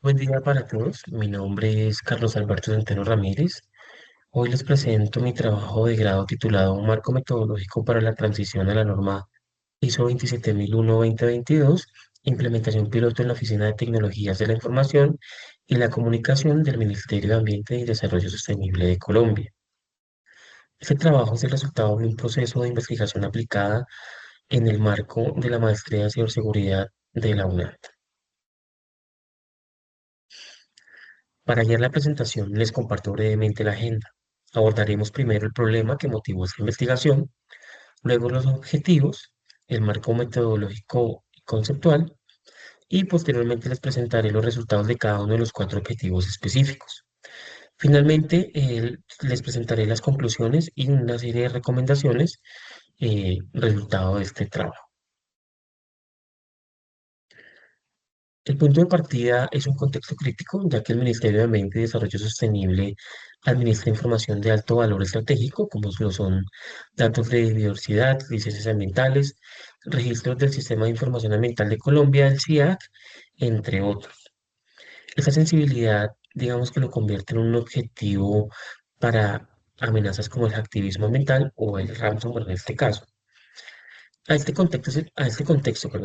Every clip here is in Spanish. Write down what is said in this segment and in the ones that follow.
Buen día para todos. Mi nombre es Carlos Alberto Centeno Ramírez. Hoy les presento mi trabajo de grado titulado Un marco metodológico para la transición a la norma ISO 27001-2022, implementación piloto en la Oficina de Tecnologías de la Información y la Comunicación del Ministerio de Ambiente y Desarrollo Sostenible de Colombia. Este trabajo es el resultado de un proceso de investigación aplicada en el marco de la Maestría de Ciberseguridad de la UNAM. Para guiar la presentación, les comparto brevemente la agenda. Abordaremos primero el problema que motivó esta investigación, luego los objetivos, el marco metodológico y conceptual, y posteriormente les presentaré los resultados de cada uno de los cuatro objetivos específicos. Finalmente, les presentaré las conclusiones y una serie de recomendaciones resultado de este trabajo. El punto de partida es un contexto crítico, ya que el Ministerio de Ambiente y Desarrollo Sostenible administra información de alto valor estratégico, como lo son datos de biodiversidad, licencias ambientales, registros del Sistema de Información Ambiental de Colombia, el SIAC, entre otros. Esta sensibilidad, digamos que lo convierte en un objetivo para amenazas como el activismo ambiental o el ransomware en este caso. A este contexto,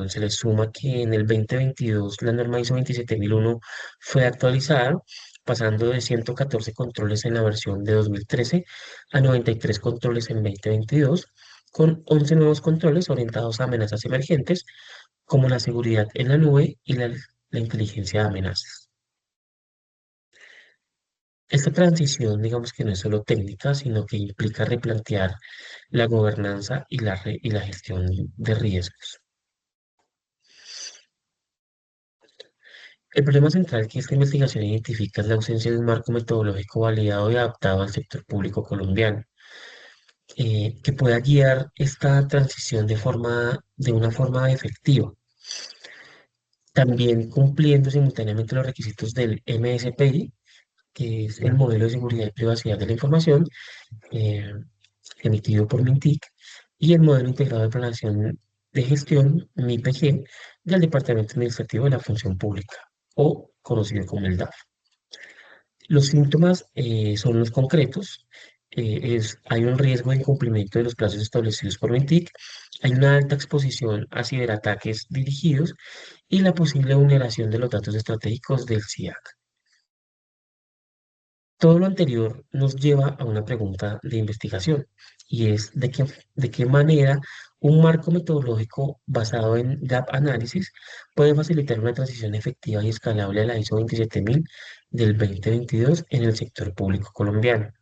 se le suma que en el 2022 la norma ISO 27001 fue actualizada, pasando de 114 controles en la versión de 2013 a 93 controles en 2022, con 11 nuevos controles orientados a amenazas emergentes, como la seguridad en la nube y la inteligencia de amenazas. Esta transición, digamos que no es solo técnica, sino que implica replantear la gobernanza y la gestión de riesgos. El problema central que esta investigación identifica es la ausencia de un marco metodológico validado y adaptado al sector público colombiano, que pueda guiar esta transición de una forma efectiva, también cumpliendo simultáneamente los requisitos del MSPI, que es el modelo de seguridad y privacidad de la información, eh, emitido por MINTIC, y el modelo integrado de planeación de gestión, MIPG, del Departamento Administrativo de la Función Pública, o conocido como el DAF. Los síntomas son los concretos. Hay un riesgo de incumplimiento de los plazos establecidos por MINTIC, hay una alta exposición a ciberataques dirigidos y la posible vulneración de los datos estratégicos del SIAC. Todo lo anterior nos lleva a una pregunta de investigación y es de qué manera un marco metodológico basado en gap análisis puede facilitar una transición efectiva y escalable a la ISO 27000 del 2022 en el sector público colombiano.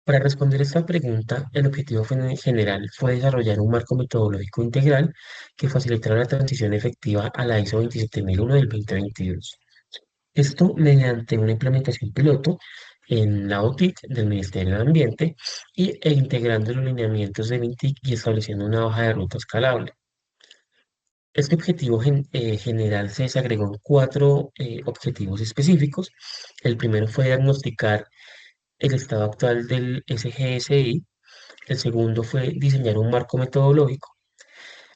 Para responder esta pregunta, el objetivo general fue desarrollar un marco metodológico integral que facilitara la transición efectiva a la ISO 27001 del 2022. Esto mediante una implementación piloto en la OTIC del Ministerio de Ambiente e integrando los lineamientos de MINTIC y estableciendo una hoja de ruta escalable. Este objetivo general se desagregó en cuatro objetivos específicos. El primero fue diagnosticar el estado actual del SGSI. El segundo fue diseñar un marco metodológico.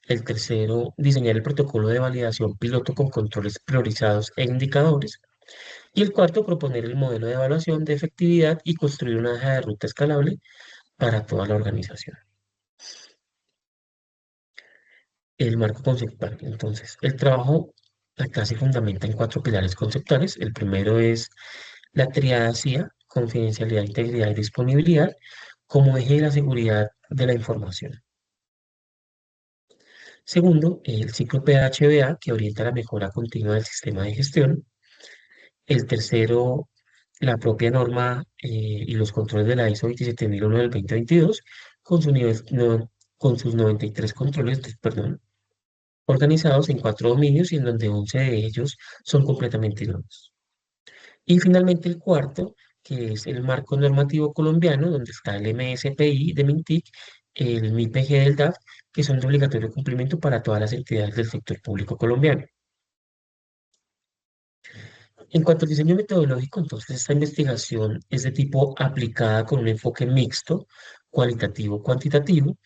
El tercero, diseñar el protocolo de validación piloto con controles priorizados e indicadores. Y el cuarto, proponer el modelo de evaluación de efectividad y construir una hoja de ruta escalable para toda la organización. El marco conceptual. Entonces, el trabajo acá se fundamenta en cuatro pilares conceptuales. El primero es la triada CIA, confidencialidad, integridad y disponibilidad, como eje de la seguridad de la información. Segundo, el ciclo PHBA, que orienta la mejora continua del sistema de gestión. El tercero, la propia norma y los controles de la ISO 27001 del 2022, con, su nivel, con sus 93 controles, perdón, organizados en cuatro dominios y en donde 11 de ellos son completamente nuevos. Y finalmente el cuarto, que es el marco normativo colombiano, donde está el MSPI de MINTIC, el MIPG del DAF, que son de obligatorio cumplimiento para todas las entidades del sector público colombiano. En cuanto al diseño metodológico, entonces esta investigación es de tipo aplicada con un enfoque mixto, cualitativo, cuantitativo,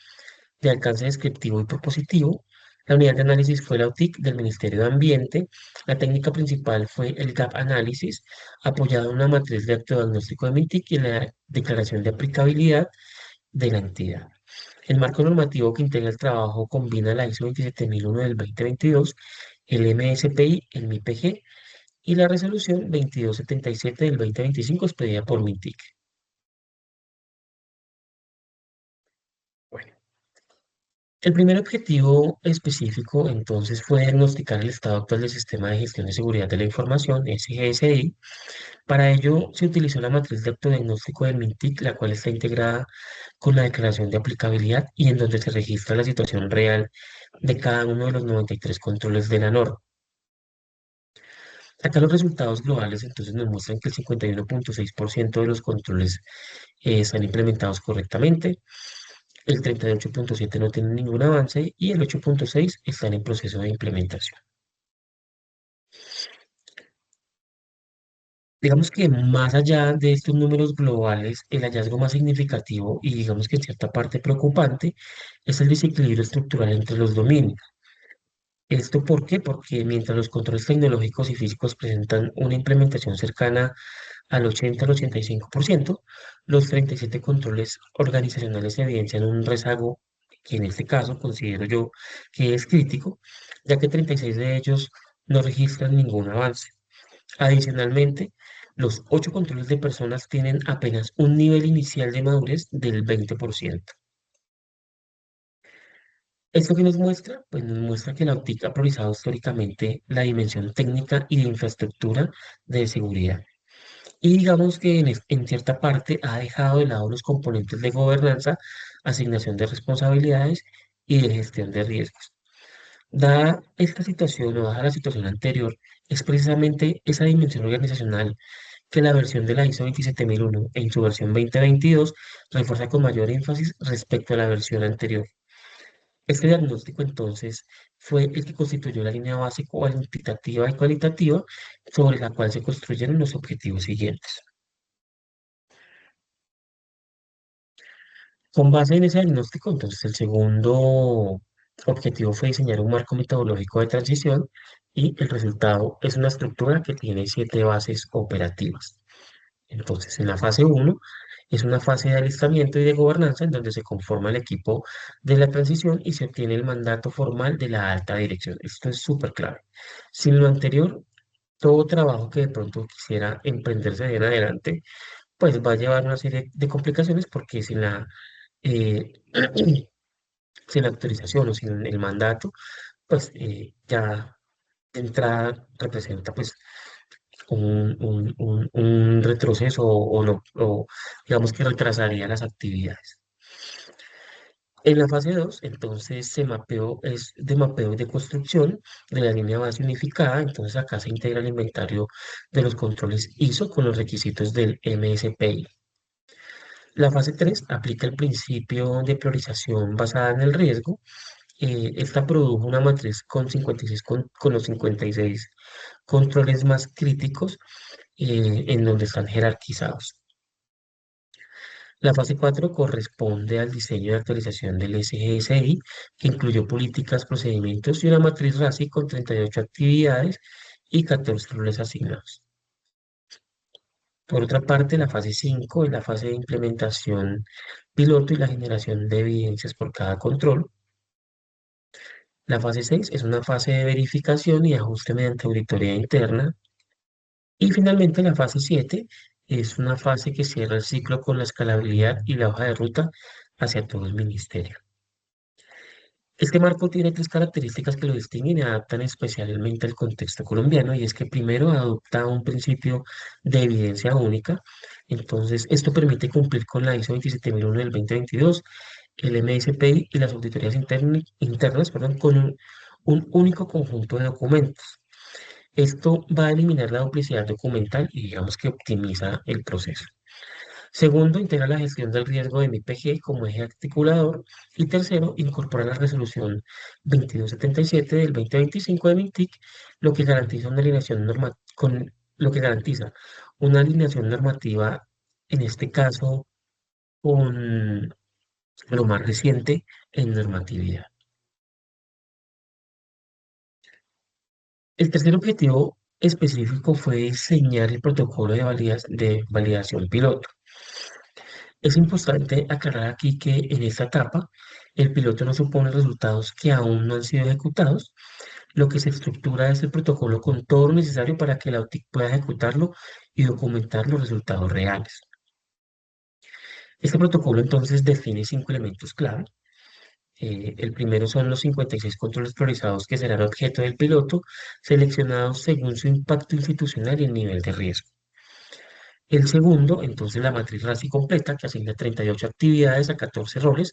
de alcance descriptivo y propositivo, La unidad de análisis fue la UTIC del Ministerio de Ambiente. La técnica principal fue el gap Analysis, apoyado en una matriz de autodiagnóstico de MINTIC y en la declaración de aplicabilidad de la entidad. El marco normativo que integra el trabajo combina la ISO 27001 del 2022, el MSPI, el MIPG y la resolución 2277 del 2025 expedida por MINTIC. Bueno, el primer objetivo específico entonces fue diagnosticar el estado actual del Sistema de Gestión de Seguridad de la Información, SGSI. Para ello se utilizó la matriz de autodiagnóstico del MINTIC, la cual está integrada con la declaración de aplicabilidad y en donde se registra la situación real de cada uno de los 93 controles de la norma. Acá los resultados globales entonces nos muestran que el 51,6% de los controles están implementados correctamente, el 38,7% no tiene ningún avance y el 8,6% están en proceso de implementación. Digamos que más allá de estos números globales, el hallazgo más significativo y digamos que en cierta parte preocupante es el desequilibrio estructural entre los dominios. ¿Esto por qué? Porque mientras los controles tecnológicos y físicos presentan una implementación cercana al 80 al 85%, los 37 controles organizacionales evidencian un rezago que en este caso considero yo que es crítico, ya que 36 de ellos no registran ningún avance. Adicionalmente, los 8 controles de personas tienen apenas un nivel inicial de madurez del 20%. ¿Esto qué nos muestra? Pues nos muestra que la OTIC ha priorizado históricamente la dimensión técnica y de infraestructura de seguridad. Y digamos que en cierta parte ha dejado de lado los componentes de gobernanza, asignación de responsabilidades y de gestión de riesgos. Dada esta situación o dada la situación anterior, es precisamente esa dimensión organizacional que la versión de la ISO 27001 en su versión 2022 refuerza con mayor énfasis respecto a la versión anterior. Este diagnóstico entonces fue el que constituyó la línea base cuantitativa y cualitativa sobre la cual se construyeron los objetivos siguientes. Con base en ese diagnóstico, entonces el segundo objetivo fue diseñar un marco metodológico de transición y el resultado es una estructura que tiene 7 bases operativas. Entonces, en la fase uno es una fase de alistamiento y de gobernanza en donde se conforma el equipo de la transición y se obtiene el mandato formal de la alta dirección. Esto es súper clave. Sin lo anterior, todo trabajo que de pronto quisiera emprenderse de en adelante, pues va a llevar una serie de complicaciones porque eh, sin la autorización o sin el mandato, pues ya de entrada representa pues un retroceso o digamos que retrasaría las actividades. En la fase 2 entonces, es de mapeo y de construcción de la línea base unificada. Entonces, acá se integra el inventario de los controles ISO con los requisitos del MSPI. La fase 3 aplica el principio de priorización basada en el riesgo. Esta produjo una matriz con 56 con los 56 controles más críticos en donde están jerarquizados. La fase 4 corresponde al diseño de actualización del SGSI, que incluyó políticas, procedimientos y una matriz RACI con 38 actividades y 14 roles asignados. Por otra parte, la fase 5 es la fase de implementación piloto y la generación de evidencias por cada control. La fase 6 es una fase de verificación y ajuste mediante auditoría interna. Y finalmente la fase 7 es una fase que cierra el ciclo con la escalabilidad y la hoja de ruta hacia todo el ministerio. Este marco tiene 3 características que lo distinguen y adaptan especialmente al contexto colombiano, y es que primero adopta un principio de evidencia única. Entonces, esto permite cumplir con la ISO 27001 del 2022, el MSPI y las auditorías internas, perdón, con un único conjunto de documentos. Esto va a eliminar la duplicidad documental y digamos que optimiza el proceso. Segundo, integra la gestión del riesgo de MIPG como eje articulador. Y tercero, incorpora la resolución 2277 del 2025 de MINTIC, lo que garantiza una alineación lo que garantiza una alineación normativa, en este caso, con lo más reciente en normatividad. El tercer objetivo específico fue diseñar el protocolo de validación piloto. Es importante aclarar aquí que en esta etapa el piloto no supone resultados que aún no han sido ejecutados. Lo que se estructura es el protocolo con todo lo necesario para que la OTIC pueda ejecutarlo y documentar los resultados reales. Este protocolo entonces define 5 elementos clave. El primero son los 56 controles priorizados que serán objeto del piloto, seleccionados según su impacto institucional y el nivel de riesgo. El segundo, entonces, la matriz RACI completa, que asigna 38 actividades a 14 roles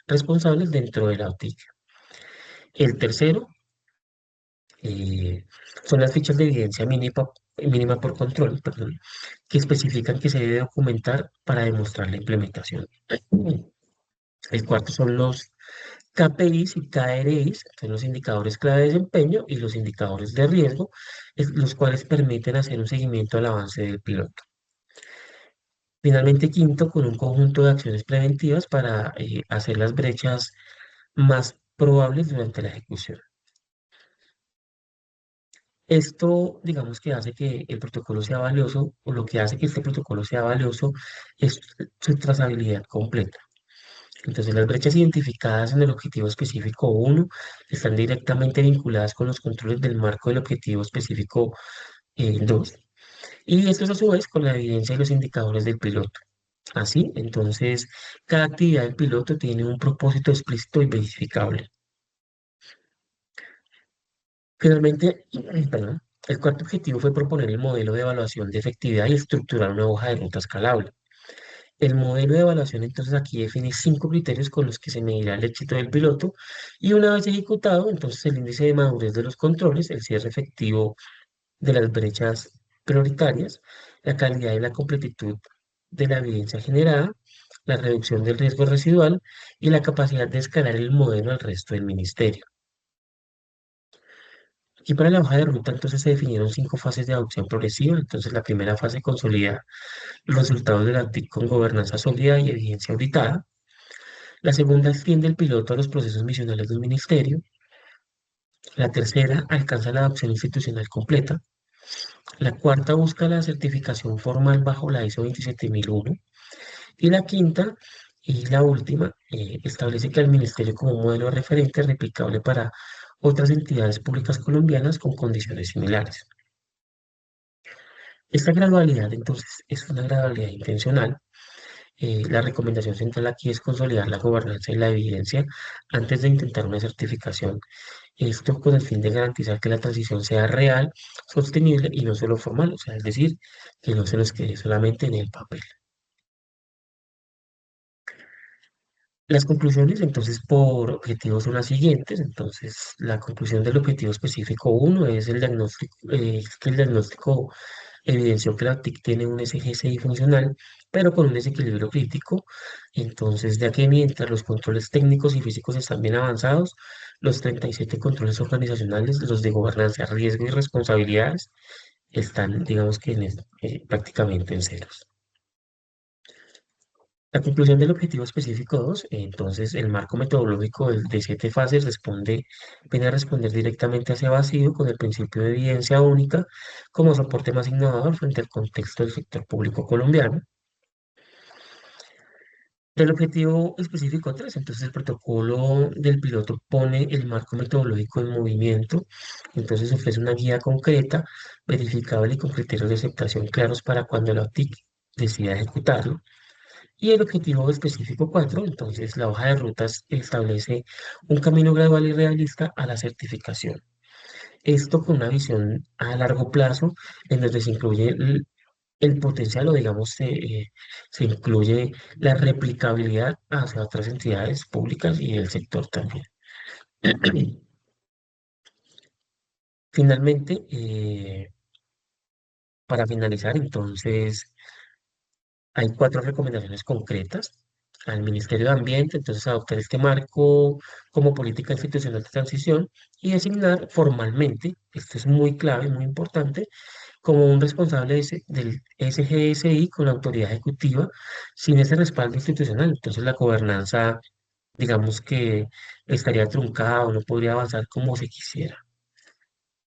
responsables dentro de la OTIC. El tercero, eh, son las fichas de evidencia mínima por control, perdón, que especifican que se debe documentar para demostrar la implementación. El cuarto son los KPIs y KRIs, que son los indicadores clave de desempeño y los indicadores de riesgo, los cuales permiten hacer un seguimiento al avance del piloto. Finalmente, quinto, con un conjunto de acciones preventivas para hacer las brechas más probables durante la ejecución. Esto, digamos que hace que el protocolo sea valioso, o lo que hace que este protocolo sea valioso es su trazabilidad completa. Entonces, las brechas identificadas en el objetivo específico 1 están directamente vinculadas con los controles del marco del objetivo específico 2, y estos a su vez con la evidencia y los indicadores del piloto. Así, entonces, cada actividad del piloto tiene un propósito explícito y verificable. Finalmente, perdón, el cuarto objetivo fue proponer el modelo de evaluación de efectividad y estructurar una hoja de ruta escalable. El modelo de evaluación entonces aquí define 5 criterios con los que se medirá el éxito del piloto y una vez ejecutado, entonces el índice de madurez de los controles, el cierre efectivo de las brechas prioritarias, la calidad y la completitud de la evidencia generada, la reducción del riesgo residual y la capacidad de escalar el modelo al resto del ministerio. Y para la hoja de ruta entonces se definieron 5 fases de adopción progresiva. Entonces la primera fase consolida los resultados de la TIC con gobernanza sólida y evidencia auditada. La segunda extiende el piloto a los procesos misionales del ministerio. La tercera alcanza la adopción institucional completa. La cuarta busca la certificación formal bajo la ISO 27001. Y la quinta y la última establece que el ministerio como modelo referente replicable para otras entidades públicas colombianas con condiciones similares. Esta gradualidad entonces es una gradualidad intencional. La recomendación central aquí es consolidar la gobernanza y la evidencia antes de intentar una certificación. Esto con el fin de garantizar que la transición sea real, sostenible y no solo formal, o sea, es decir, que no se nos quede solamente en el papel. Las conclusiones, entonces, por objetivos son las siguientes. Entonces, la conclusión del objetivo específico uno es el diagnóstico, es que el diagnóstico evidenció que la TIC tiene un SGCI funcional, pero con un desequilibrio crítico. Entonces, ya que mientras los controles técnicos y físicos están bien avanzados, los 37 controles organizacionales, los de gobernanza, riesgo y responsabilidades, están, digamos que prácticamente en ceros. La conclusión del objetivo específico 2, entonces el marco metodológico de 7 fases viene a responder directamente a ese vacío con el principio de evidencia única como soporte más innovador frente al contexto del sector público colombiano. Del objetivo específico 3, entonces el protocolo del piloto pone el marco metodológico en movimiento, entonces ofrece una guía concreta, verificable y con criterios de aceptación claros para cuando la OTIC decida ejecutarlo. Y el objetivo específico 4, entonces la hoja de rutas establece un camino gradual y realista a la certificación. Esto con una visión a largo plazo en donde se incluye el potencial o digamos se incluye la replicabilidad hacia otras entidades públicas y el sector también. Finalmente, para finalizar, entonces hay 4 recomendaciones concretas al Ministerio de Ambiente, entonces adoptar este marco como política institucional de transición y designar formalmente, esto es muy clave, muy importante, como un responsable del SGSI con la autoridad ejecutiva sin ese respaldo institucional. Entonces la gobernanza, digamos que estaría truncada o no podría avanzar como se quisiera.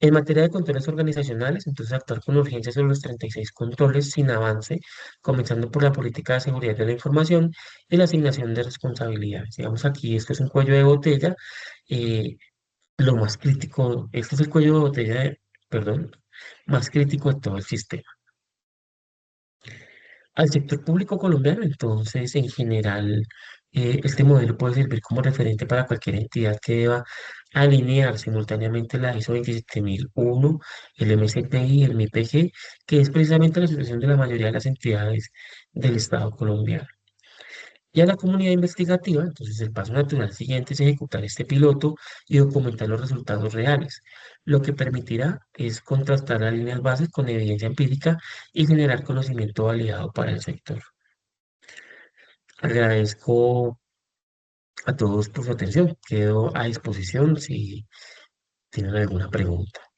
En materia de controles organizacionales, entonces actuar con urgencia sobre los 36 controles sin avance, comenzando por la política de seguridad de la información y la asignación de responsabilidades. Digamos aquí, esto es un cuello de botella. eh, lo más crítico, este es el cuello de botella, perdón, más crítico de todo el sistema. Al sector público colombiano, entonces, en general, este modelo puede servir como referente para cualquier entidad que deba alinear simultáneamente la ISO 27001, el MSPI y el MIPG, que es precisamente la situación de la mayoría de las entidades del Estado colombiano. Y a la comunidad investigativa, entonces el paso natural siguiente es ejecutar este piloto y documentar los resultados reales. Lo que permitirá es contrastar las líneas bases con evidencia empírica y generar conocimiento validado para el sector. Agradezco a todos por su atención. Quedo a disposición si tienen alguna pregunta.